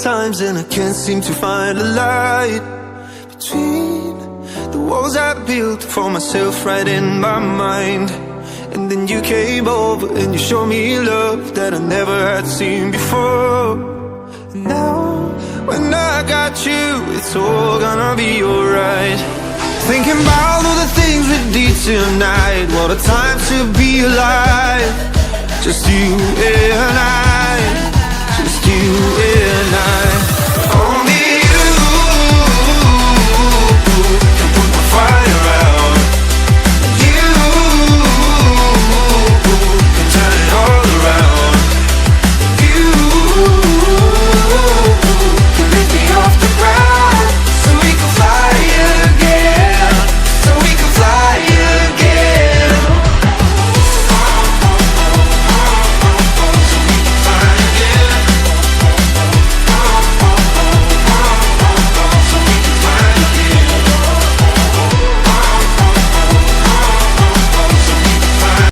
times and I can't seem to find a light between the walls I built for myself right in my mind. And then you came over and you showed me love that I never had seen before. And now, when I got you, it's all gonna be alright. Thinking about all the things we did tonight. What a time to be alive. Just you and I.